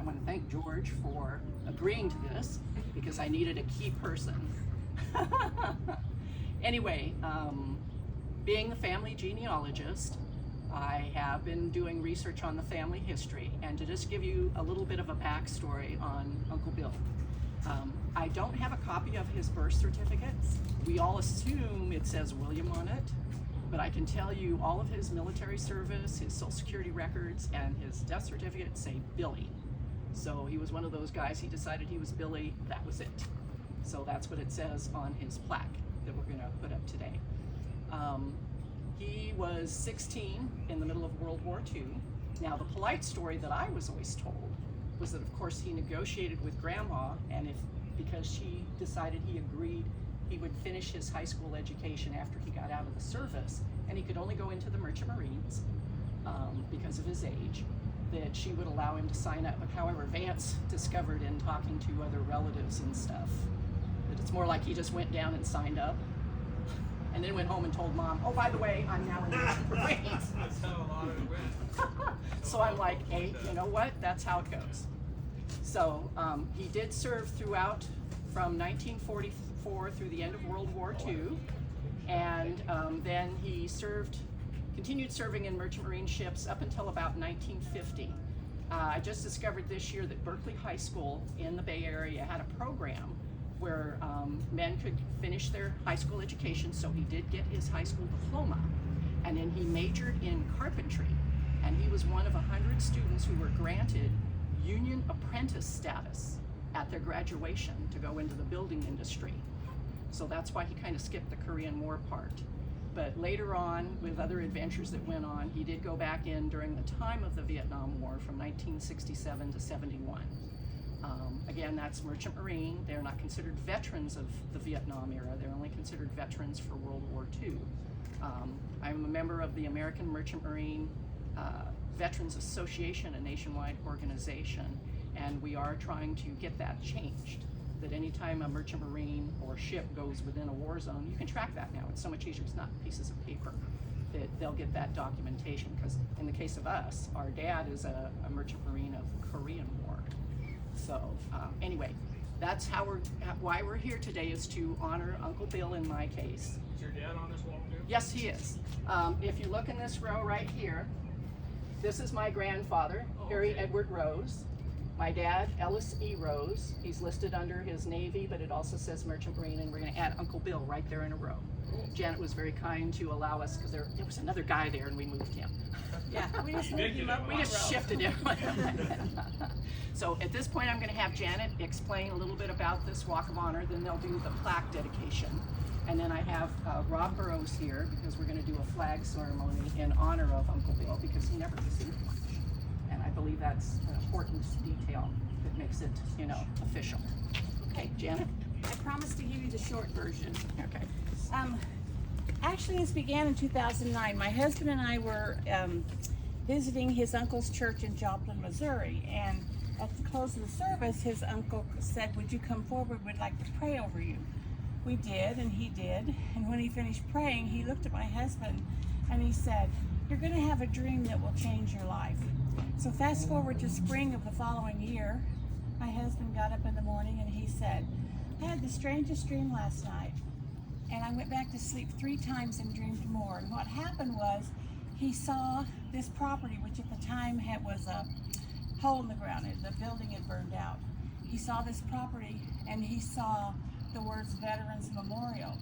I want to thank George for agreeing to this because I needed a key person. Anyway, being the family genealogist, I have been doing research on the family history, and to just give you a little bit of a backstory on Uncle Bill. I don't have a copy of his birth certificate. We all assume it says William on it, but I can tell you all of his military service, his Social Security records, and his death certificate say Billy. So he was one of those guys, he decided he was Billy, that was it. So that's what it says on his plaque that we're gonna put up today. He was 16 in the middle of World War II. Now the polite story that I was always told was that of course he negotiated with Grandma, and because she decided he agreed he would finish his high school education after he got out of the service, and he could only go into the Merchant Marines because of his age, that she would allow him to sign up. But however, Vance discovered in talking to other relatives and stuff that it's more like he just went down and signed up and then went home and told Mom, oh, by the way, I'm now in the Merchant Marines. That's how a lot of it went. So I'm like, hey, you know what? That's how it goes. So he did serve throughout from 1944 through the end of World War II, and then he continued serving in Merchant Marine ships up until about 1950. I just discovered this year that Berkeley High School in the Bay Area had a program where men could finish their high school education, so he did get his high school diploma, and then he majored in carpentry, and he was one of 100 students who were granted union apprentice status at their graduation to go into the building industry. So that's why he kind of skipped the Korean War part. But later on, with other adventures that went on, he did go back in during the time of the Vietnam War from 1967 to 71. Again, that's Merchant Marine. They're not considered veterans of the Vietnam era. They're only considered veterans for World War II. I'm a member of the American Merchant Marine Veterans Association, a nationwide organization, and we are trying to get that changed. That anytime a Merchant Marine or ship goes within a war zone, you can track that now. It's so much easier. It's not pieces of paper. That they'll get that documentation, because in the case of us, our dad is a Merchant Marine of the Korean War. So anyway, that's why we're here today, is to honor Uncle Bill in my case. Is your dad on this wall too? Yes, he is. If you look in this row right here, this is my grandfather, Harry Edward Rose. My dad, Ellis E. Rose. He's listed under his Navy, but it also says Merchant Marine, and we're going to add Uncle Bill right there in a row. Janet was very kind to allow us, because there was another guy there and we moved him. Yeah, we just moved him up. We just shifted him. So at this point, I'm going to have Janet explain a little bit about this Walk of Honor, then they'll do the plaque dedication. And then I have Rob Burroughs here, because we're going to do a flag ceremony in honor of Uncle Bill, because he never received much. And I believe that's an important detail that makes it, official. Okay, Janet? I promised to give you the short version. Okay. Actually, this began in 2009. My husband and I were visiting his uncle's church in Joplin, Missouri, and at the close of the service, his uncle said, would you come forward? We'd like to pray over you. We did, and he did, and when he finished praying, he looked at my husband and he said, you're going to have a dream that will change your life. So fast forward to spring of the following year, my husband got up in the morning and he said, I had the strangest dream last night, and I went back to sleep 3 times and dreamed more. And what happened was, he saw this property, which at the time was a hole in the ground, and the building had burned out. He saw this property and he saw the words Veterans Memorial.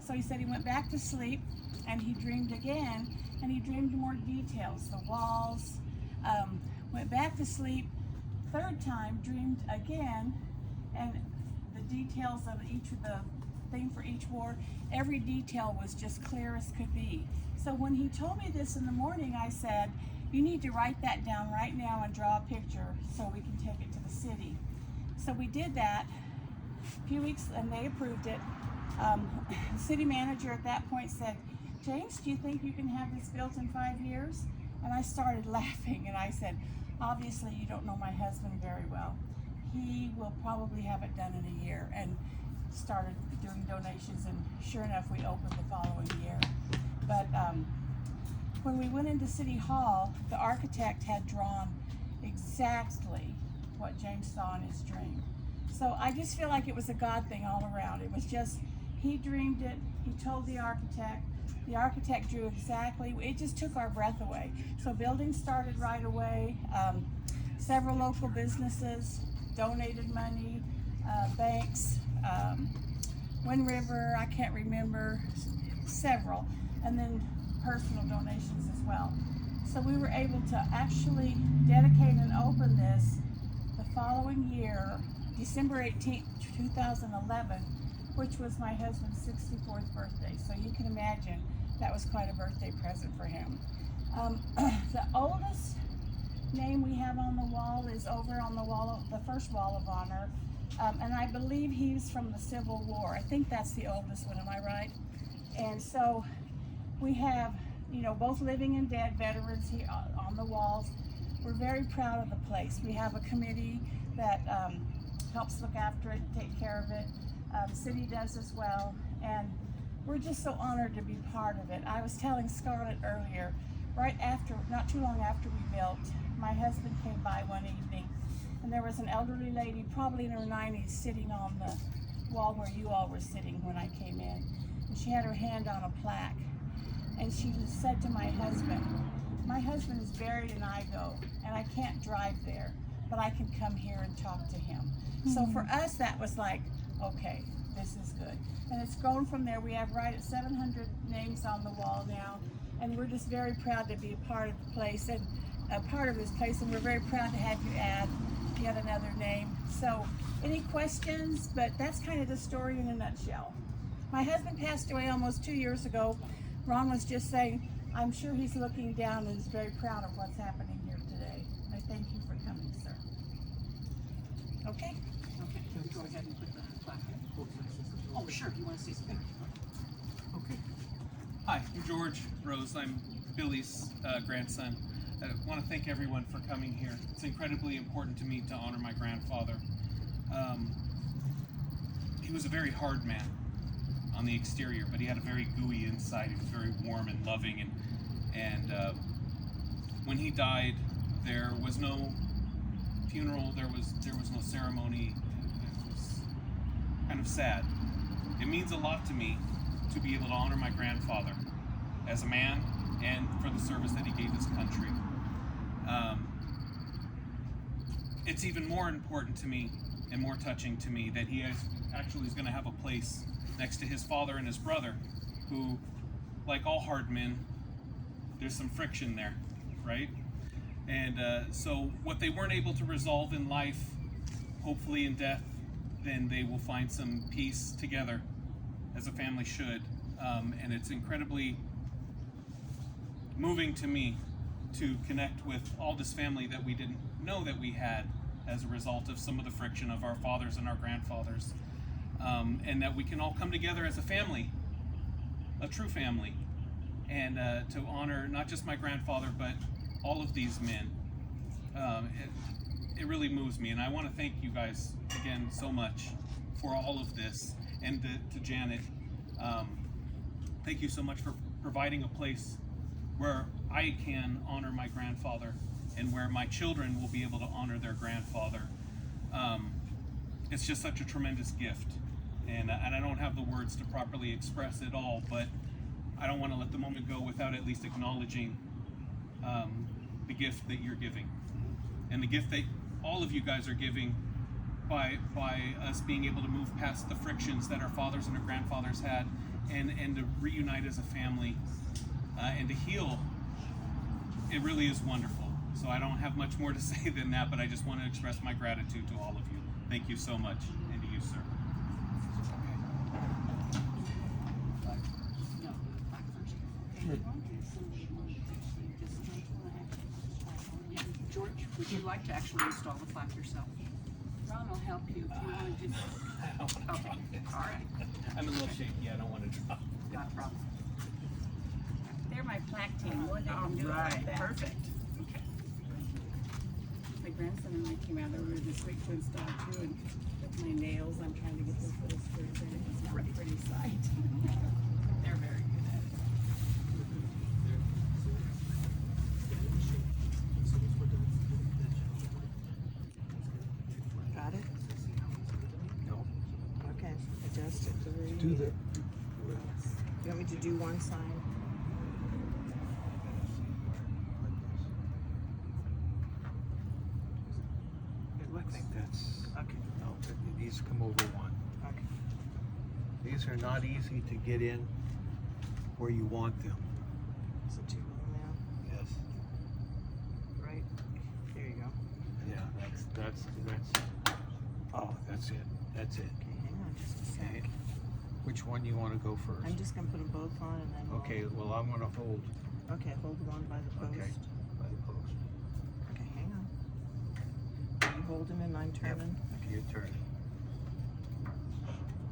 So he said he went back to sleep and he dreamed again, and he dreamed more details, the walls. Went back to sleep, 3rd time, dreamed again, and the details of the thing for each war, every detail was just clear as could be. So when he told me this in the morning, I said, you need to write that down right now and draw a picture so we can take it to the city. So we did that a few weeks, and they approved it. The city manager at that point said, James, do you think you can have this built in 5 years? And I started laughing, and I said, obviously you don't know my husband very well. He will probably have it done in a year. And started doing donations, and sure enough, we opened the following year. But when we went into City Hall, the architect had drawn exactly what James saw in his dream. So I just feel like it was a God thing all around. It was just, he dreamed it, he told the architect drew exactly, it just took our breath away. So buildings started right away. Several local businesses donated money, banks, Wind River, I can't remember, several, and then personal donations as well. So we were able to actually dedicate and open this the following year, December 18th, 2011, which was my husband's 64th birthday. So you can imagine that was quite a birthday present for him. The oldest name we have on the wall is over on the wall, the first wall of honor. And I believe he's from the Civil War. I think that's the oldest one, am I right? And so we have, you know, both living and dead veterans here on the walls. We're very proud of the place. We have a committee that helps look after it, take care of it. The city does as well. And we're just so honored to be part of it. I was telling Scarlett earlier, right after, not too long after we built, my husband came by one evening and there was an elderly lady, probably in her 90s, sitting on the wall where you all were sitting when I came in. And she had her hand on a plaque. And she just said to my husband is buried in Igo, and I can't drive there, but I can come here and talk to him. So for us, that was like, okay, this is good. And it's grown from there. We have right at 700 names on the wall now, and we're just very proud to be a part of the place and a part of this place, and we're very proud to have you add yet another name. So any questions? But that's kind of the story in a nutshell. My husband passed away almost 2 years ago. Ron was just saying, I'm sure he's looking down and is very proud of what's happening here today. And I thank you for coming, sir. Okay? Okay, can we go ahead and put the plaque in? Oh, sure, you want to see some pictures? Okay. Hi, I'm George Rose. I'm Billy's grandson. I want to thank everyone for coming here. It's incredibly important to me to honor my grandfather. He was a very hard man on the exterior, but he had a very gooey inside. He was very warm and loving, and when he died, there was no funeral. There was no ceremony. It was kind of sad. It means a lot to me to be able to honor my grandfather as a man and for the service that he gave his country. It's even more important to me and more touching to me that he actually is going to have a place next to his father and his brother, who, like all hard men, there's some friction there, right? And so what they weren't able to resolve in life, hopefully in death, then they will find some peace together, as a family should. And it's incredibly moving to me to connect with all this family that we didn't know that we had as a result of some of the friction of our fathers and our grandfathers. And that we can all come together as a family, a true family, and to honor not just my grandfather, but all of these men. It really moves me, and I want to thank you guys again so much for all of this. And to Janet, thank you so much for providing a place where I can honor my grandfather and where my children will be able to honor their grandfather. It's just such a tremendous gift. And I don't have the words to properly express it all, but I don't want to let the moment go without at least acknowledging the gift that you're giving, and the gift that all of you guys are giving by us being able to move past the frictions that our fathers and our grandfathers had, and to reunite as a family and to heal. It really is wonderful. So I don't have much more to say than that, but I just want to express my gratitude to all of you. Thank you so much, and to you, sir. George, would you like to actually install the plaque yourself? Ron will help you if you want to do that. Okay, all right. I'm a little shaky. I don't want to drop. Not a problem. They're my plaque team. What they can do Right, about that. perfect. Okay. My grandson and I came out earlier this week to install too, and with my nails, I'm trying to get those little screws in it. It's not a pretty sight. They're very good at it. adjust it to read. Do the. You want me to do one side? I think that's. Okay. No, these come over one. Okay. These are not easy to get in where you want them. So two now, Yes. right? There you go. Yeah, that's. Oh, that's it. That's it. Okay, hang on just a sec. Okay. Which one you want to go first? I'm just gonna put them both on and then we'll... Okay, well, I'm gonna hold. Okay, hold one by the post. Okay. By the post. Okay, hang on. You hold them and I'm turning. Okay, your turn.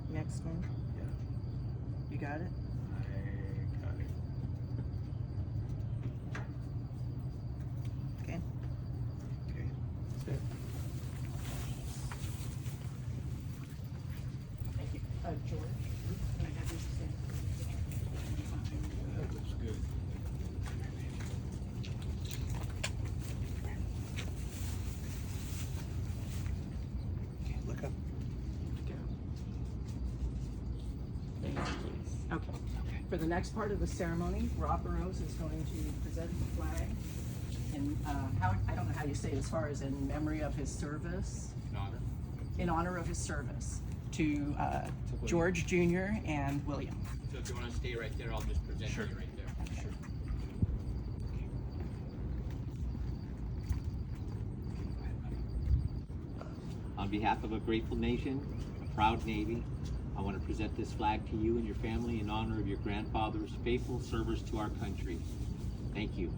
Next one. Yeah. You got it? I got it. Okay. Okay. That's it. Thank you. George, can I have your stamp? That looks good. Okay, look up. Okay. For the next part of the ceremony, Rob Burroughs is going to present the flag. And I don't know how you say it, as far as in memory of his service. In honor of his service to George Jr. and William. So if you want to stay right there, I'll just present you right there. Sure. On behalf of a grateful nation, a proud Navy, I want to present this flag to you and your family in honor of your grandfather's faithful service to our country. Thank you.